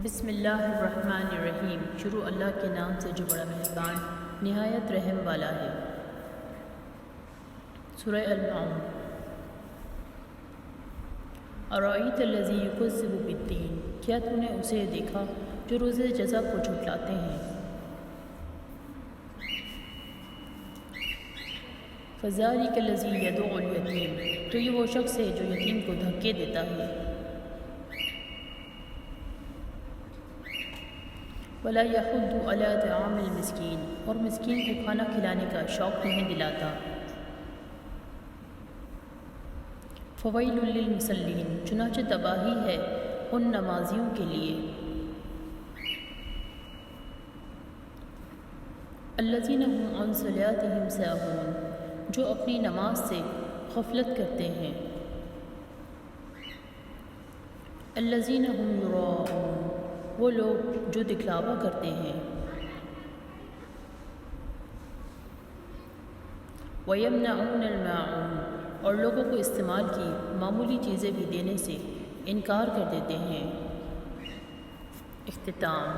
بسم اللہ الرحمن الرحیم۔ شروع اللہ کے نام سے جو بڑا مہربان نہایت رحم والا ہے۔ سورہ المعون۔ ارأیت الذی یکذب بالدین، کیا تو نے اسے دیکھا جو روز جزا کو جھٹلاتے ہیں؟ فذلک الذی یدعو الیتیم، تو یہ وہ شخص ہے جو یتیم کو دھکے دیتا ہے۔ ولا یحض علی طعام المسکین، اور مسکین کو کھانا کھلانے کا شوق نہیں دلاتا۔ فویل للمصلین، چنانچہ تباہی ہے ان نمازیوں کے لیے۔ الذین هم عن صلاتهم ساہون، جو اپنی نماز سے غفلت کرتے ہیں۔ الذین هم یراءون، وہ لوگ جو دکھلاوا کرتے ہیں۔ وَيَمْنَعُونَ الْمَاعُونَ، اور لوگوں کو استعمال کی معمولی چیزیں بھی دینے سے انکار کر دیتے ہیں۔ اختتام۔